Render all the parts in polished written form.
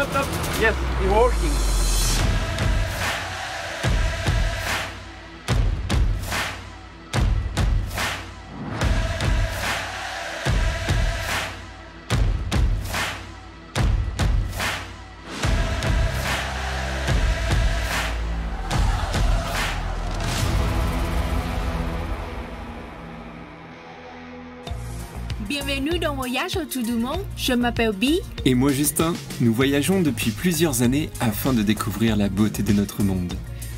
stop. Yes, it's working. Bienvenue dans Voyage autour du monde, je m'appelle Bi. Et moi Justin, nous voyageons depuis plusieurs années afin de découvrir la beauté de notre monde.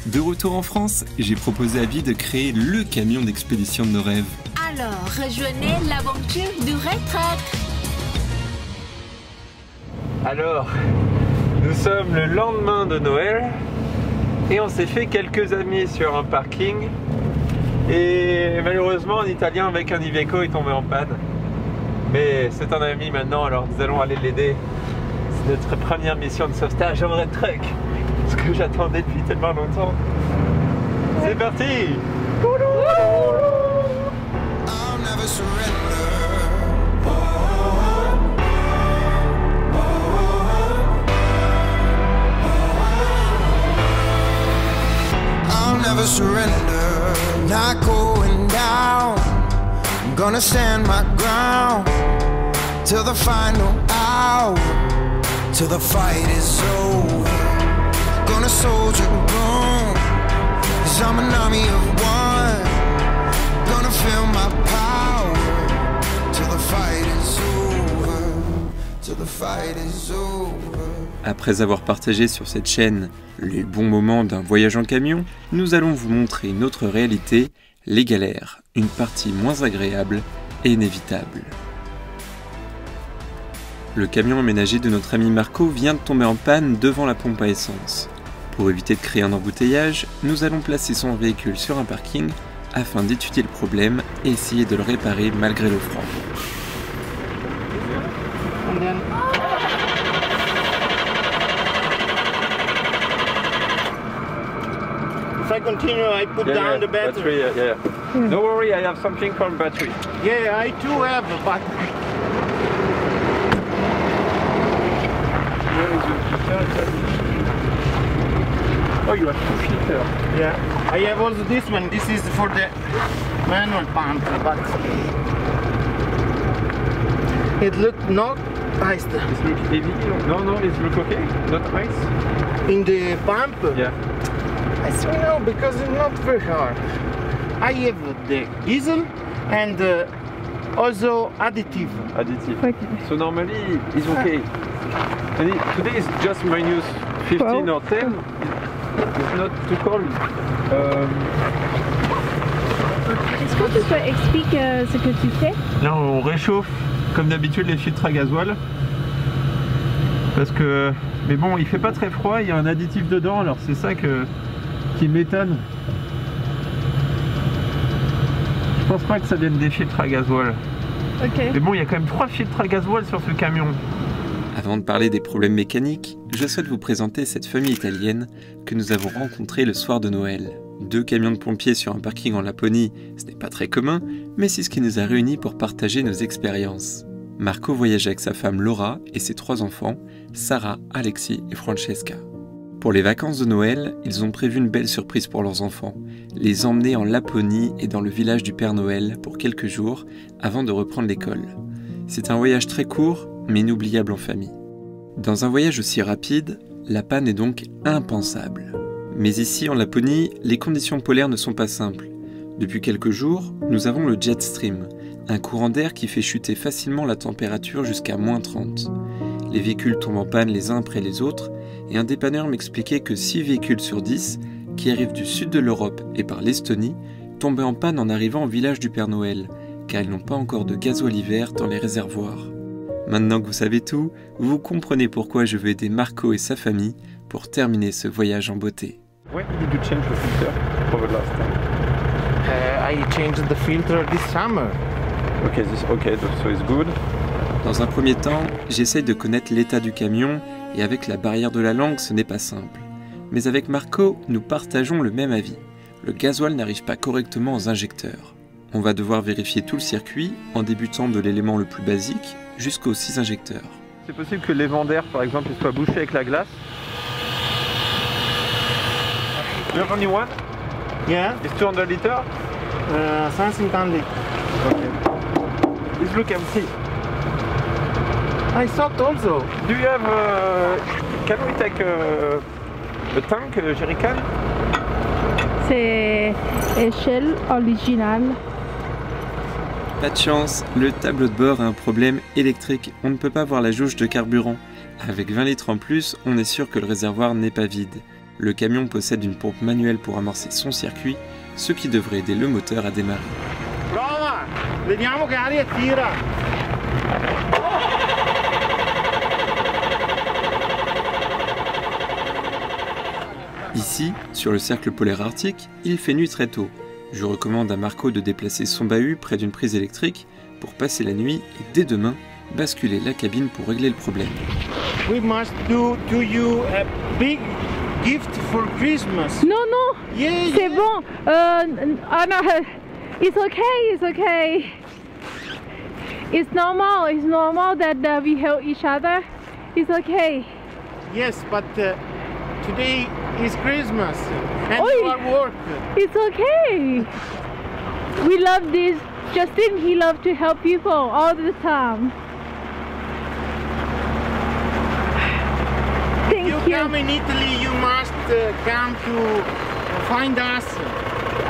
De retour en France, j'ai proposé à Bi de créer le camion d'expédition de nos rêves. Alors, rejoignez l'aventure du Red Truck. Alors, nous sommes le lendemain de Noël et on s'est fait quelques amis sur un parking et malheureusement un Italien avec un Iveco est tombé en panne. Mais c'est un ami maintenant, alors nous allons aller l'aider. C'est notre première mission de sauvetage en Red Truck. Ce que j'attendais depuis tellement longtemps. C'est parti! I'll never surrender, not going down. I'm gonna stand my ground till the final hour, till the fight is over. Gonna soldier on, 'cause I'm an army of one. Gonna feel my power till the fight is over, till the fight is over. Après avoir partagé sur cette chaîne les bons moments d'un voyage en camion, nous allons vous montrer notre réalité, les galères, une partie moins agréable et inévitable. Le camion aménagé de notre ami Marco vient de tomber en panne devant la pompe à essence. Pour éviter de créer un embouteillage, nous allons placer son véhicule sur un parking afin d'étudier le problème et essayer de le réparer malgré le froid. If I continue, I put down the battery. Don't worry, I have something for battery. Yeah, I too have a battery. Where is the filter? Oh, you have two filters. Yeah, I have also this one. This is for the manual pump, but it looks not ice. It looks heavy. No, it looks okay. Not ice. In the pump? Yeah. I say no, because it's not very hard. I have the diesel and also additive. Additive. So normally it's okay. And today is just minus 15 or 10. It's not too cold. Est-ce que tu peux expliquer ce que tu fais? Là on réchauffe comme d'habitude les filtres à gasoil. Parce que, mais bon, il fait pas très froid, il y a un additif dedans, alors c'est ça qui m'étonne. Je pense pas que ça vienne des filtres à gasoil. Ok. Mais bon, il y a quand même 3 filtres à gasoil sur ce camion. Avant de parler des problèmes mécaniques, je souhaite vous présenter cette famille italienne que nous avons rencontrée le soir de Noël. 2 camions de pompiers sur un parking en Laponie, ce n'est pas très commun, mais c'est ce qui nous a réunis pour partager nos expériences. Marco voyage avec sa femme Laura et ses 3 enfants, Sarah, Alexis et Francesca. Pour les vacances de Noël, ils ont prévu une belle surprise pour leurs enfants, les emmener en Laponie et dans le village du Père Noël pour quelques jours avant de reprendre l'école. C'est un voyage très court, mais inoubliable en famille. Dans un voyage aussi rapide, la panne est donc impensable. Mais ici, en Laponie, les conditions polaires ne sont pas simples. Depuis quelques jours, nous avons le jet stream, un courant d'air qui fait chuter facilement la température jusqu'à -30. Les véhicules tombent en panne les uns après les autres, et un dépanneur m'expliquait que 6 véhicules sur 10, qui arrivent du sud de l'Europe et par l'Estonie, tombaient en panne en arrivant au village du Père Noël, car ils n'ont pas encore de gasoil hiver dans les réservoirs. Maintenant que vous savez tout, vous comprenez pourquoi je veux aider Marco et sa famille pour terminer ce voyage en beauté. When did you change the filter for the last time? I changed the filter this summer. Okay, so it's good. Dans un premier temps, j'essaye de connaître l'état du camion et avec la barrière de la langue, ce n'est pas simple. Mais avec Marco, nous partageons le même avis. Le gasoil n'arrive pas correctement aux injecteurs. On va devoir vérifier tout le circuit en débutant de l'élément le plus basique jusqu'aux 6 injecteurs. C'est possible que les vents d'air, par exemple, soient bouchés avec la glace. You have only one? Yeah, It's 200 liters? 150 litres. Okay. Please look and see. I thought also. Do you have... can we take a tank, a jerrycan? C'est échelle originale. Pas de chance, le tableau de bord a un problème électrique, on ne peut pas voir la jauge de carburant. Avec 20 litres en plus, on est sûr que le réservoir n'est pas vide. Le camion possède une pompe manuelle pour amorcer son circuit, ce qui devrait aider le moteur à démarrer. Prova! Vediamo che aria tira. Ici, sur le cercle polaire arctique, il fait nuit très tôt. Je recommande à Marco de déplacer son bahut près d'une prise électrique pour passer la nuit et dès demain, basculer la cabine pour régler le problème. We must do to you a big gift for Christmas. Non, non, Yeah, c'est yeah. bon. Oh no, it's okay, it's okay. It's normal that we help each other. It's okay. Yes, but today is Christmas and Oi. you are work. It's okay. We love this. Justin, he loves to help people all the time. Thank You you. come in Italy, you must come to find us.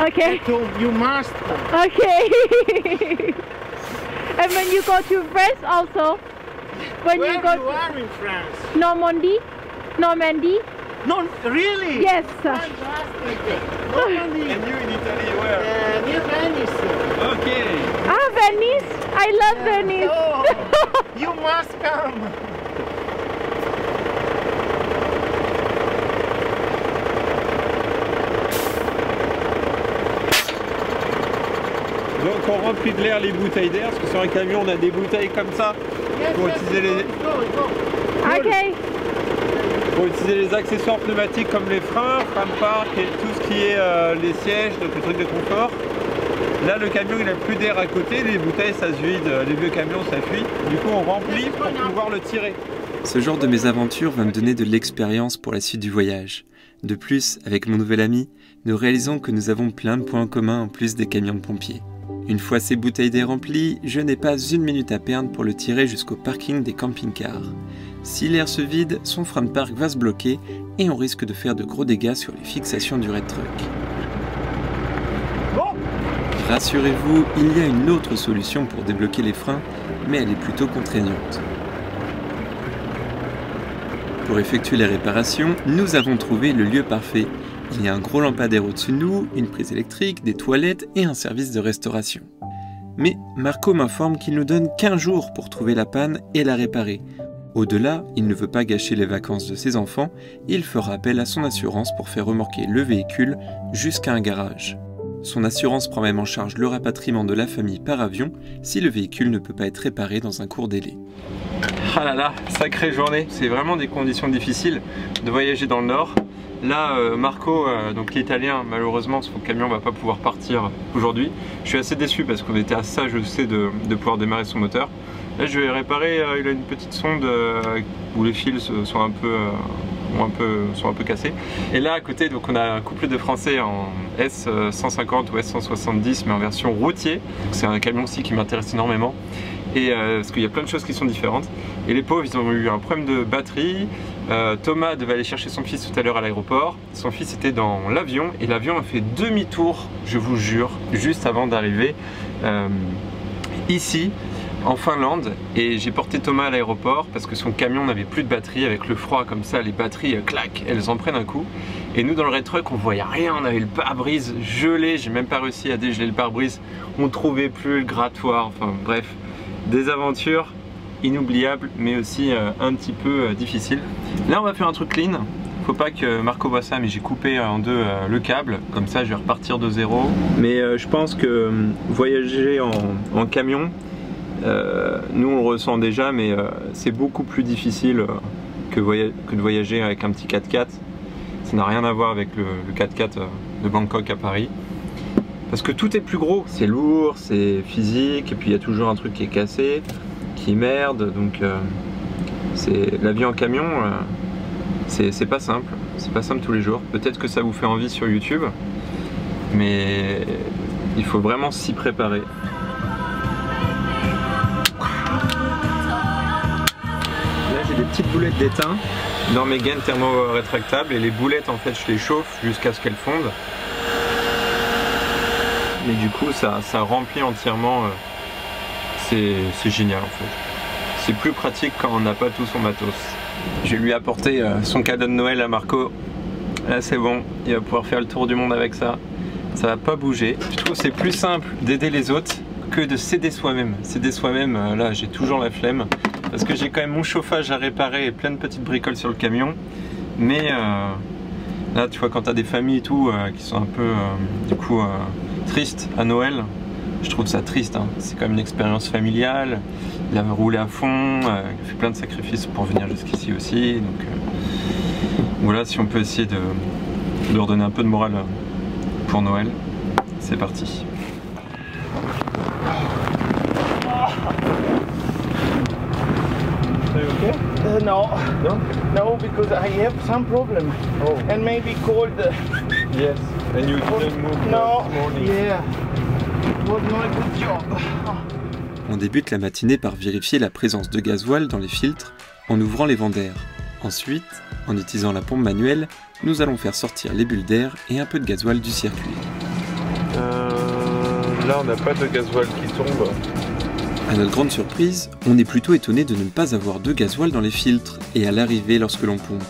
Okay. At home. You must. Okay. And when you go to France also, when Where you go you are in France? to Normandy, No, really? yes. Fantastic. Normandy. And you in Italy, where? Near Venice. Okay. Ah, Venice. I love Venice. Oh, you must come. Donc on remplit de l'air les bouteilles d'air, parce que sur un camion on a des bouteilles comme ça Yes, pour yes, utiliser les, Okay. pour utiliser les accessoires pneumatiques comme les freins park et tout ce qui est les sièges, donc les trucs de confort. Là le camion il n'a plus d'air à côté, les bouteilles ça se vide, les vieux camions ça fuit. Du coup on remplit pour pouvoir le tirer. Ce genre de mésaventure va me donner de l'expérience pour la suite du voyage. De plus, avec mon nouvel ami, nous réalisons que nous avons plein de points communs en plus des camions de pompiers. Une fois ces bouteilles d'air remplies, je n'ai pas une minute à perdre pour le tirer jusqu'au parking des camping-cars. Si l'air se vide, son frein de parc va se bloquer et on risque de faire de gros dégâts sur les fixations du red truck. Rassurez-vous, il y a une autre solution pour débloquer les freins, mais elle est plutôt contraignante. Pour effectuer les réparations, nous avons trouvé le lieu parfait. Il y a un gros lampadaire au-dessus de nous, une prise électrique, des toilettes et un service de restauration. Mais Marco m'informe qu'il nous donne 15 jours pour trouver la panne et la réparer. Au-delà, il ne veut pas gâcher les vacances de ses enfants, il fera appel à son assurance pour faire remorquer le véhicule jusqu'à un garage. Son assurance prend même en charge le rapatriement de la famille par avion si le véhicule ne peut pas être réparé dans un court délai. Ah là là, sacrée journée, c'est vraiment des conditions difficiles de voyager dans le nord. Là, Marco, donc l'italien, malheureusement son camion va pas pouvoir partir aujourd'hui. Je suis assez déçu parce qu'on était à ça, je sais, de pouvoir démarrer son moteur. Là je vais réparer, il a une petite sonde où les fils sont un peu cassés. Et là à côté, donc on a un couplet de français en S150 ou S170 mais en version routier. C'est un camion aussi qui m'intéresse énormément. Et parce qu'il y a plein de choses qui sont différentes. Et les pauvres, ils ont eu un problème de batterie. Thomas devait aller chercher son fils tout à l'heure à l'aéroport. Son fils était dans l'avion et l'avion a fait demi-tour, je vous jure, juste avant d'arriver ici en Finlande. Et j'ai porté Thomas à l'aéroport parce que son camion n'avait plus de batterie. Avec le froid comme ça, les batteries clac, elles en prennent un coup. Et nous dans le red truck, on voyait rien, on avait le pare-brise gelé. J'ai même pas réussi à dégeler le pare-brise. On trouvait plus le grattoir, enfin bref. Des aventures inoubliables mais aussi un petit peu difficiles. Là on va faire un truc clean. Faut pas que Marco voit ça mais j'ai coupé en deux le câble. Comme ça je vais repartir de zéro. Mais je pense que voyager en camion, nous on le ressent déjà mais c'est beaucoup plus difficile que de voyager avec un petit 4x4. Ça n'a rien à voir avec le 4x4 de Bangkok à Paris. Parce que tout est plus gros, c'est lourd, c'est physique, et puis il y a toujours un truc qui est cassé, qui merde, donc La vie en camion, c'est pas simple. C'est pas simple tous les jours. Peut-être que ça vous fait envie sur YouTube, mais il faut vraiment s'y préparer. Là, j'ai des petites boulettes d'étain dans mes gaines thermo-rétractables et les boulettes, en fait, je les chauffe jusqu'à ce qu'elles fondent. Mais du coup, ça remplit entièrement. C'est génial, en fait. C'est plus pratique quand on n'a pas tout son matos. Je vais lui apporter son cadeau de Noël à Marco. Là, c'est bon, il va pouvoir faire le tour du monde avec ça. Ça va pas bouger. Je trouve que c'est plus simple d'aider les autres que de s'aider soi-même. S'aider soi-même, là, j'ai toujours la flemme. Parce que j'ai quand même mon chauffage à réparer et plein de petites bricoles sur le camion. Mais là, tu vois, quand tu as des familles et tout qui sont un peu, du coup, tristes à Noël, je trouve ça triste, hein. C'est quand même une expérience familiale. Il a roulé à fond, il a fait plein de sacrifices pour venir jusqu'ici aussi. Donc voilà, si on peut essayer de leur donner un peu de morale pour Noël, c'est parti. Are you okay? No. No? No, because I have some problem. Oh. And maybe cold. Yes. And you didn't move No. this morning. Yeah. It was not a good job. On débute la matinée par vérifier la présence de gasoil dans les filtres en ouvrant les vents d'air. Ensuite, en utilisant la pompe manuelle, nous allons faire sortir les bulles d'air et un peu de gasoil du circuit. Là, on n'a pas de gasoil qui tombe. À notre grande surprise, on est plutôt étonné de ne pas avoir de gasoil dans les filtres et à l'arrivée lorsque l'on pompe.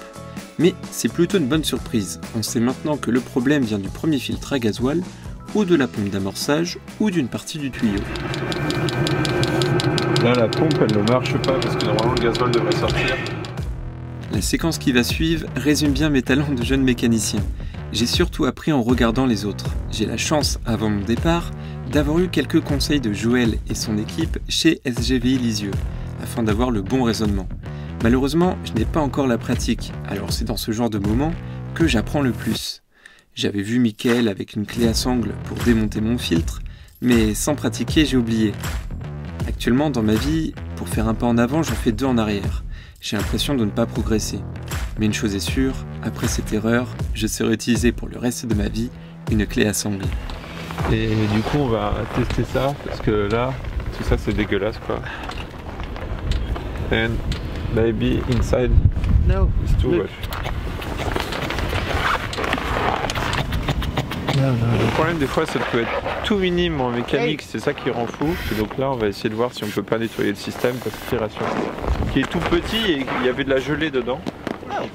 Mais c'est plutôt une bonne surprise, on sait maintenant que le problème vient du premier filtre à gasoil, ou de la pompe d'amorçage, ou d'une partie du tuyau. Là, la pompe, elle ne marche pas parce que normalement le gasoil devrait sortir. La séquence qui va suivre résume bien mes talents de jeune mécanicien. J'ai surtout appris en regardant les autres. J'ai la chance, avant mon départ, d'avoir eu quelques conseils de Joël et son équipe chez SGVI Lisieux, afin d'avoir le bon raisonnement. Malheureusement, je n'ai pas encore la pratique, alors c'est dans ce genre de moment que j'apprends le plus. J'avais vu Mickaël avec une clé à sangle pour démonter mon filtre, mais sans pratiquer, j'ai oublié. Actuellement, dans ma vie, pour faire un pas en avant, j'en fais deux en arrière. J'ai l'impression de ne pas progresser. Mais une chose est sûre, après cette erreur, je saurai utiliser pour le reste de ma vie une clé à sangle. Et du coup, on va tester ça parce que là, tout ça c'est dégueulasse quoi. And maybe inside No. is too Look. much. Le problème des fois, ça peut être tout minime en mécanique, c'est ça qui rend fou. Et donc là, on va essayer de voir si on peut pas nettoyer le système d'aspiration, qui est tout petit et il y avait de la gelée dedans.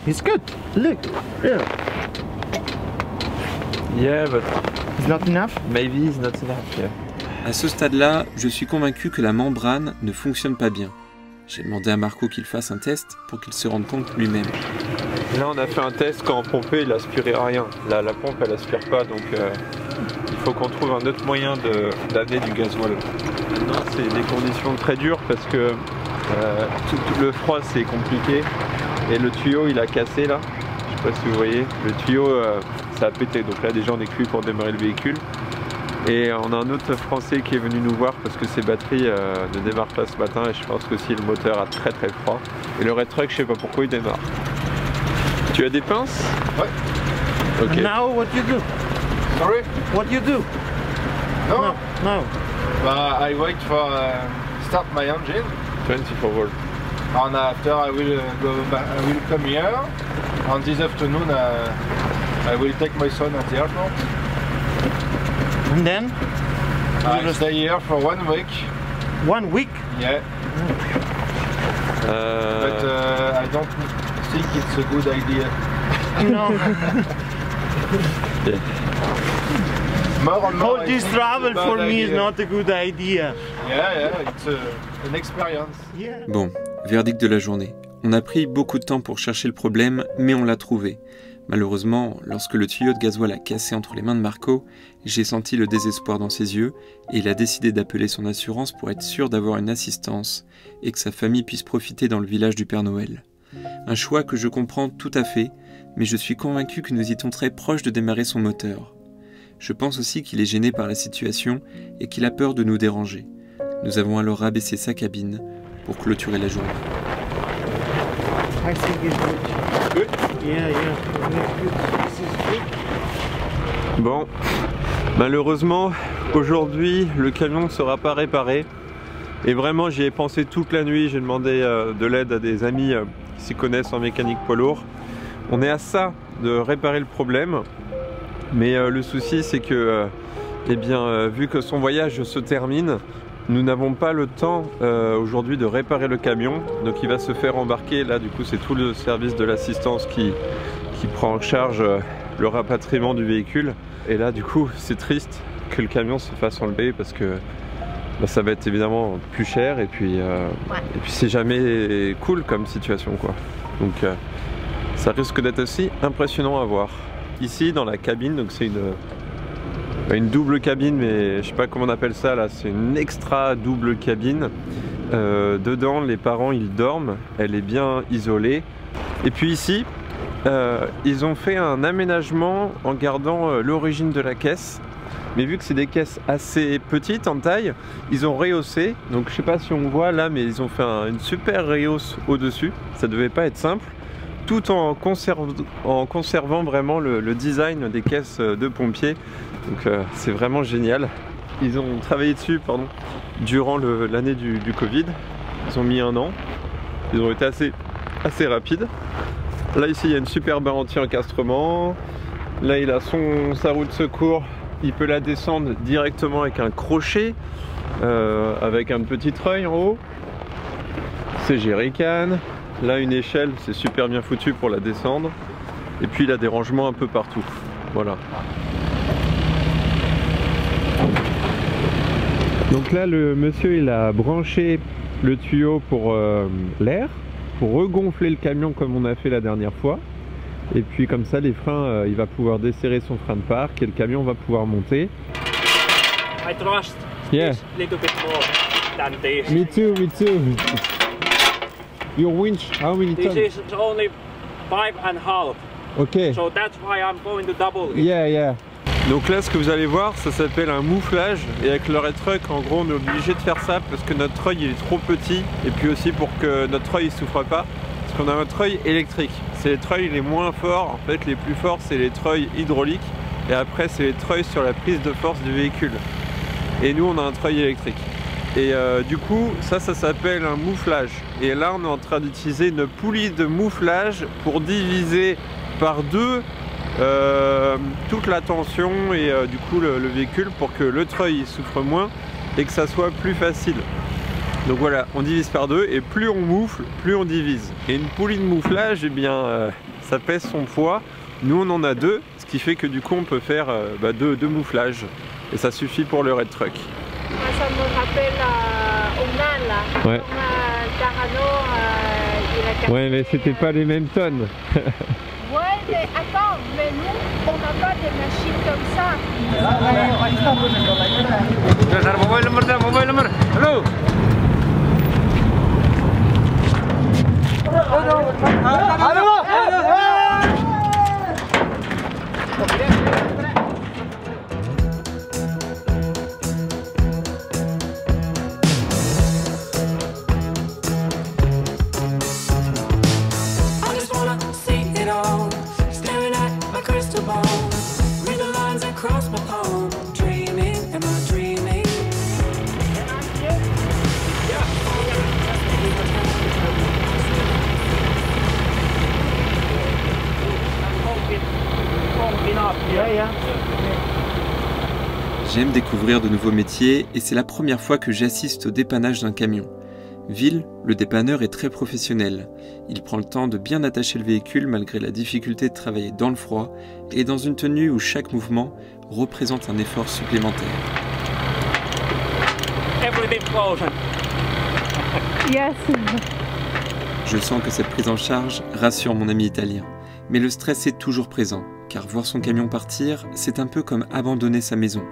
It's good. Look. Yeah. Yeah, but It's not enough. maybe it's not enough. Yeah. À ce stade-là, je suis convaincu que la membrane ne fonctionne pas bien. J'ai demandé à Marco qu'il fasse un test pour qu'il se rende compte lui-même. Là, on a fait un test quand on pompait, il aspirait rien. Là, la pompe, elle aspire pas, donc il faut qu'on trouve un autre moyen d'amener du gasoil. Maintenant, c'est des conditions très dures parce que tout le froid, c'est compliqué. Et le tuyau, il a cassé là. Je sais pas si vous voyez. Le tuyau, ça a pété. Donc là, déjà, on est cuit pour démarrer le véhicule. Et on a un autre Français qui est venu nous voir parce que ses batteries ne démarrent pas ce matin. Et je pense que aussi le moteur a très très froid. Et le Red Truck, je sais pas pourquoi il démarre. Tu as des pinces? Ouais. Ok. Now what you do? Sorry? What you do? No. No. I wait for start my engine, 24 volts. and after I will go back. I will come here. And this afternoon, I will take my son at the airport. And then I will stay here for 1 week. 1 week. Yeah, but I don't think it's a good idea. No. More and more. All this it's travel a bad for me is idea. not a good idea. Yeah, it's an experience. Yeah. Bon, verdict de la journée. On a pris beaucoup de temps pour chercher le problème, mais on l'a trouvé. Malheureusement, lorsque le tuyau de gasoil a cassé entre les mains de Marco, j'ai senti le désespoir dans ses yeux et il a décidé d'appeler son assurance pour être sûr d'avoir une assistance et que sa famille puisse profiter dans le village du Père Noël. Un choix que je comprends tout à fait, mais je suis convaincu que nous étions très proches de démarrer son moteur. Je pense aussi qu'il est gêné par la situation et qu'il a peur de nous déranger. Nous avons alors rabaissé sa cabine pour clôturer la journée. I think it's good. Good? Yeah, yeah. Good. This is good. Bon, malheureusement, aujourd'hui, le camion ne sera pas réparé. Et vraiment, j'y ai pensé toute la nuit. J'ai demandé de l'aide à des amis qui s'y connaissent en mécanique poids lourd. On est à ça de réparer le problème. Mais le souci, c'est que, vu que son voyage se termine, nous n'avons pas le temps aujourd'hui de réparer le camion. Donc il va se faire embarquer. Là, du coup, c'est tout le service de l'assistance qui prend en charge le rapatriement du véhicule. Et là, du coup, c'est triste que le camion se fasse enlever parce que ça va être évidemment plus cher et puis c'est jamais cool comme situation, quoi. Donc ça risque d'être aussi impressionnant à voir. Ici dans la cabine, donc c'est une double cabine, mais je sais pas comment on appelle ça là, c'est une extra double cabine. Dedans les parents ils dorment, elle est bien isolée. Et puis ici ils ont fait un aménagement en gardant l'origine de la caisse. Mais vu que c'est des caisses assez petites en taille, ils ont rehaussé. Donc je sais pas si on voit là, mais ils ont fait une super rehausse au-dessus. Ça devait pas être simple. Tout en conservant vraiment le design des caisses de pompiers. Donc c'est vraiment génial. Ils ont travaillé dessus durant l'année du Covid. Ils ont mis 1 an. Ils ont été assez rapides. Là ici il y a une superbe anti-encastrement. Là il a sa roue de secours. Il peut la descendre directement avec un crochet, avec un petit treuil en haut. C'est jerrycan. Là une échelle, c'est super bien foutu pour la descendre. Et puis il a des rangements un peu partout. Voilà. Donc là le monsieur il a branché le tuyau pour l'air, pour regonfler le camion comme on a fait la dernière fois. Et puis comme ça les freins, il va pouvoir desserrer son frein de parc et le camion va pouvoir monter. I trust Yeah. this little bit more than this. Me too, me too. Your winch, how many This tons? is only 5.5. Ok. So that's why I'm going to double it. Yeah, yeah. Donc là ce que vous allez voir, ça s'appelle un mouflage. Et avec le red truck, en gros on est obligé de faire ça parce que notre treuil il est trop petit. Et puis aussi pour que notre treuil il souffre pas. Parce qu'on a un treuil électrique. C'est les treuils les moins forts. En fait les plus forts c'est les treuils hydrauliques. Et après c'est les treuils sur la prise de force du véhicule. Et nous on a un treuil électrique. Et du coup ça s'appelle un mouflage. Et là on est en train d'utiliser une poulie de mouflage pour diviser par 2 toute la tension et du coup le véhicule pour que le treuil il souffre moins et que ça soit plus facile. Donc voilà, on divise par 2 et plus on moufle, plus on divise. Et une poulie de mouflage, eh bien ça pèse son poids. Nous on en a 2, ce qui fait que du coup on peut faire 2 mouflages. Et ça suffit pour le red truck. Ça me rappelle Oman là. Ouais. Ouais, mais c'était pas les mêmes tonnes. Ouais, mais attends, mais nous, on n'a pas des machines comme ça. Mobile number. Hello. I just wanna see it all. Staring at my crystal ball. Read the lines across my palm. Dreaming, am I dreaming? J'aime découvrir de nouveaux métiers et c'est la première fois que j'assiste au dépannage d'un camion. Will, le dépanneur, est très professionnel. Il prend le temps de bien attacher le véhicule malgré la difficulté de travailler dans le froid et dans une tenue où chaque mouvement représente un effort supplémentaire. Everything frozen. Yes. Je sens que cette prise en charge rassure mon ami italien. Mais le stress est toujours présent, car voir son camion partir, c'est un peu comme abandonner sa maison.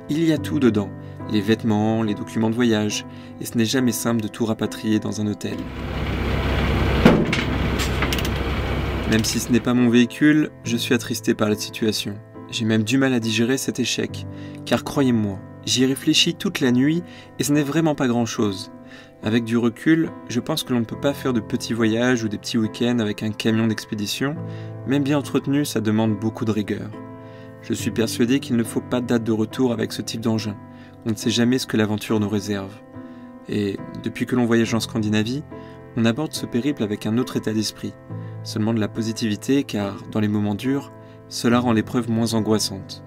Il y a tout dedans, les vêtements, les documents de voyage, et ce n'est jamais simple de tout rapatrier dans un hôtel. Même si ce n'est pas mon véhicule, je suis attristé par la situation. J'ai même du mal à digérer cet échec, car croyez-moi, J'y ai réfléchi toute la nuit et ce n'est vraiment pas grand-chose. Avec du recul, je pense que l'on ne peut pas faire de petits voyages ou des petits week-ends avec un camion d'expédition. Même bien entretenu, ça demande beaucoup de rigueur. Je suis persuadé qu'il ne faut pas de date de retour avec ce type d'engin. On ne sait jamais ce que l'aventure nous réserve. Et depuis que l'on voyage en Scandinavie, on aborde ce périple avec un autre état d'esprit. Seulement de la positivité, car dans les moments durs, cela rend l'épreuve moins angoissante.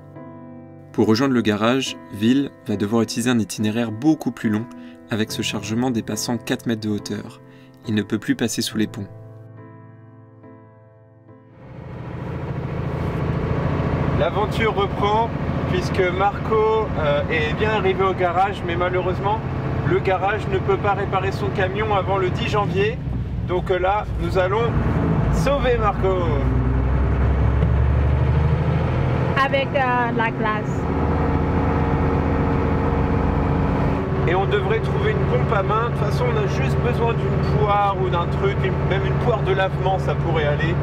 Pour rejoindre le garage, Will va devoir utiliser un itinéraire beaucoup plus long avec ce chargement dépassant 4 mètres de hauteur. Il ne peut plus passer sous les ponts. L'aventure reprend puisque Marco est bien arrivé au garage, mais malheureusement le garage ne peut pas réparer son camion avant le 10 janvier. Donc là, nous allons sauver Marco. Avec la glace. Et on devrait trouver une pompe à main. De toute façon, on a juste besoin d'une poire ou d'un truc, même une poire de lavement, ça pourrait aller.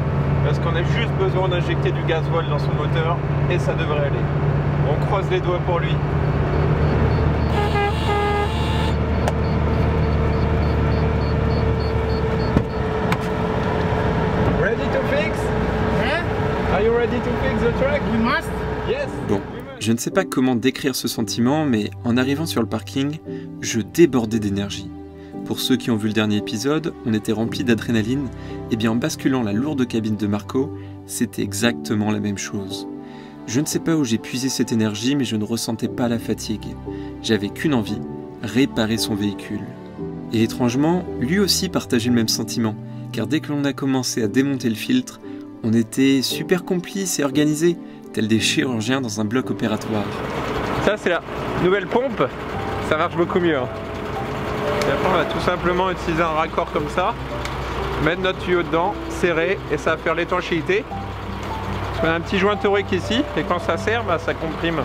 Parce qu'on a juste besoin d'injecter du gasoil dans son moteur et ça devrait aller. On croise les doigts pour lui. Ready to fix? Are you ready to fix the truck? We must. Yes. Bon, je ne sais pas comment décrire ce sentiment, mais en arrivant sur le parking, je débordais d'énergie. Pour ceux qui ont vu le dernier épisode, on était rempli d'adrénaline, et bien en basculant la lourde cabine de Marco, c'était exactement la même chose. Je ne sais pas où j'ai puisé cette énergie, mais je ne ressentais pas la fatigue. J'avais qu'une envie, réparer son véhicule. Et étrangement, lui aussi partageait le même sentiment, car dès que l'on a commencé à démonter le filtre, on était super complices et organisés, tels des chirurgiens dans un bloc opératoire. Ça c'est la nouvelle pompe, ça marche beaucoup mieux. Et après on va tout simplement utiliser un raccord comme ça, mettre notre tuyau dedans, serrer et ça va faire l'étanchéité. Parce qu'on a un petit joint torique ici et quand ça serre, bah, ça comprime.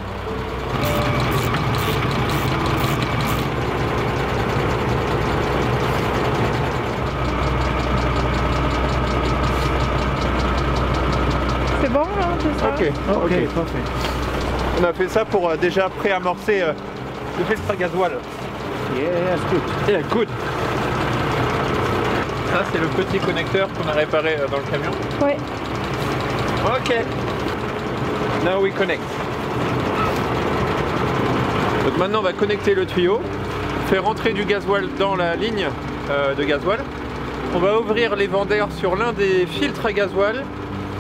C'est bon là, c'est ça? Ok, parfait. On a fait ça pour déjà préamorcer le filtre à gasoil. Yes, good. Yeah, good. Ça c'est le petit connecteur qu'on a réparé dans le camion. Oui. Ok. Now we connect. Donc maintenant on va connecter le tuyau, faire rentrer du gasoil dans la ligne de gasoil. On va ouvrir les vendeurs sur l'un des filtres à gasoil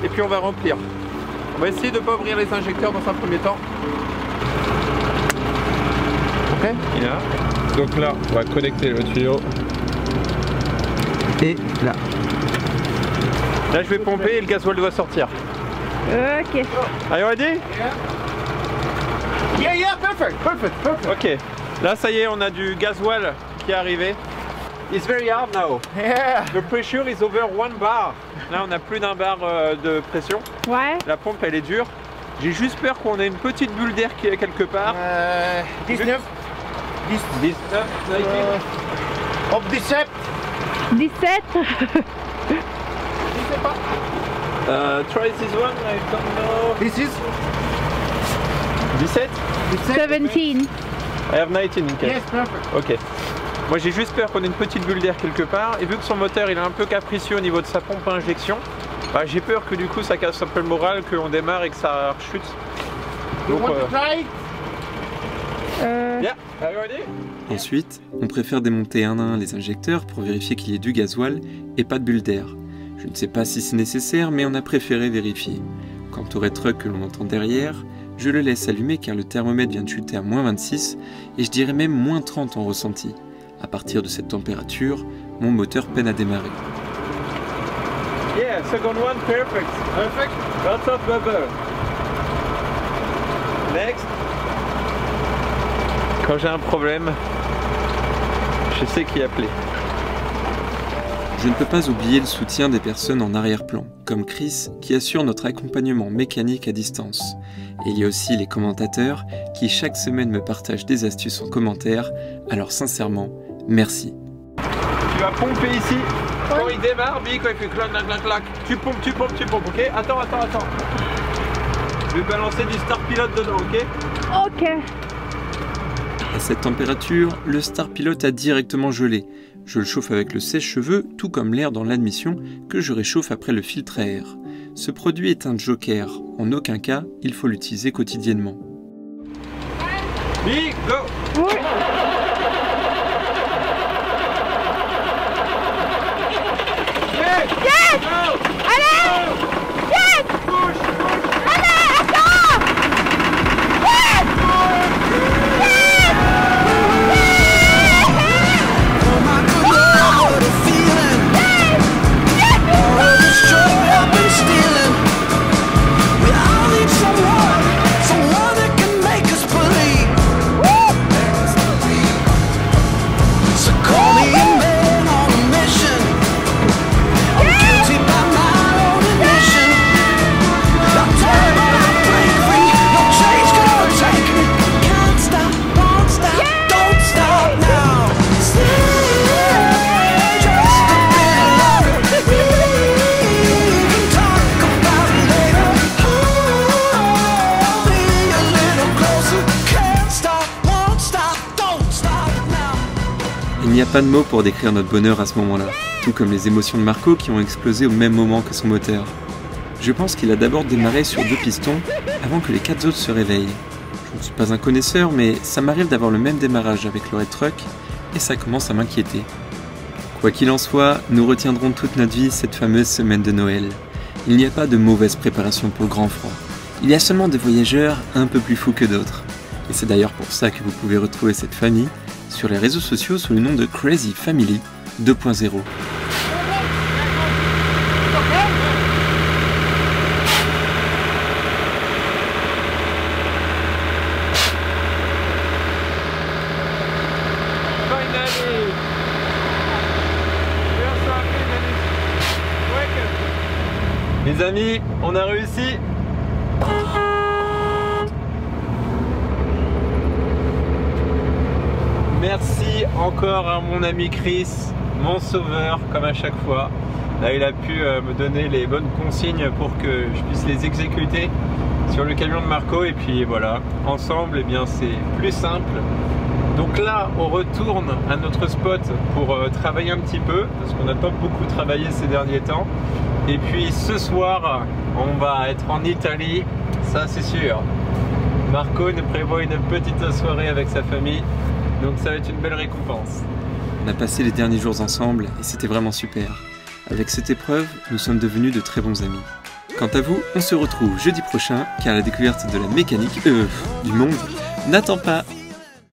et puis on va remplir. On va essayer de ne pas ouvrir les injecteurs dans un premier temps. Ok. Yeah. Donc là, on va connecter le tuyau. Et là. Là, je vais pomper et le gasoil doit sortir. Ok. Are you ready? Yeah, perfect. Ok. Là, ça y est, on a du gasoil qui est arrivé. It's very hard now. Yeah. The pressure is over 1 bar. Là, on a plus d'1 bar de pression. Ouais. La pompe, elle est dure. J'ai juste peur qu'on ait une petite bulle d'air qui est quelque part. 19. 19, 19. Of 17. 17. Try this one, I don't know. This is 17? 17. I have 19 in case. Yes, perfect. Ok. Moi j'ai juste peur qu'on ait une petite bulle d'air quelque part. Et vu que son moteur il est un peu capricieux au niveau de sa pompe à injection, bah, j'ai peur que du coup ça casse un peu le moral, qu'on démarre et que ça rechute. You Donc, want to try? Yeah, are you ready? Ensuite, on préfère démonter un à un les injecteurs pour vérifier qu'il y ait du gasoil et pas de bulle d'air. Je ne sais pas si c'est nécessaire, mais on a préféré vérifier. Quant au red truck que l'on entend derrière, je le laisse allumer car le thermomètre vient de chuter à moins 26 et je dirais même moins 30 en ressenti. À partir de cette température, mon moteur peine à démarrer. Yeah, second one, perfect. Perfect. Lots of bubble. Next. Quand j'ai un problème, je sais qui appeler. Je ne peux pas oublier le soutien des personnes en arrière-plan, comme Chris qui assure notre accompagnement mécanique à distance. Et il y a aussi les commentateurs qui chaque semaine me partagent des astuces en commentaire, alors sincèrement, merci. Tu vas pomper ici. Quand il démarre, quand il fait clac, clac, clac, clac, tu pompes, ok? Attends. Je vais balancer du start pilote dedans, ok? Ok. cette température, le Star Pilot a directement gelé. Je le chauffe avec le sèche-cheveux, tout comme l'air dans l'admission que je réchauffe après le filtre à air. Ce produit est un joker, en aucun cas il faut l'utiliser quotidiennement. Big go! Il n'y a pas de mots pour décrire notre bonheur à ce moment-là, tout comme les émotions de Marco qui ont explosé au même moment que son moteur. Je pense qu'il a d'abord démarré sur 2 pistons avant que les 4 autres se réveillent. Je ne suis pas un connaisseur, mais ça m'arrive d'avoir le même démarrage avec le Red Truck et ça commence à m'inquiéter. Quoi qu'il en soit, nous retiendrons toute notre vie cette fameuse semaine de Noël. Il n'y a pas de mauvaise préparation pour le grand froid. Il y a seulement des voyageurs un peu plus fous que d'autres. Et c'est d'ailleurs pour ça que vous pouvez retrouver cette famille sur les réseaux sociaux sous le nom de Crazy Family 2.0. Les amis, on a réussi. Merci encore à mon ami Chris, mon sauveur, comme à chaque fois. Là, il a pu me donner les bonnes consignes pour que je puisse les exécuter sur le camion de Marco. Et puis voilà, ensemble, eh bien, c'est plus simple. Donc là, on retourne à notre spot pour travailler un petit peu, parce qu'on n'a pas beaucoup travaillé ces derniers temps. Et puis ce soir, on va être en Italie, ça c'est sûr. Marco nous prévoit une petite soirée avec sa famille. Donc ça va être une belle récompense. On a passé les derniers jours ensemble et c'était vraiment super. Avec cette épreuve, nous sommes devenus de très bons amis. Quant à vous, on se retrouve jeudi prochain car la découverte de la mécanique, du monde, n'attend pas.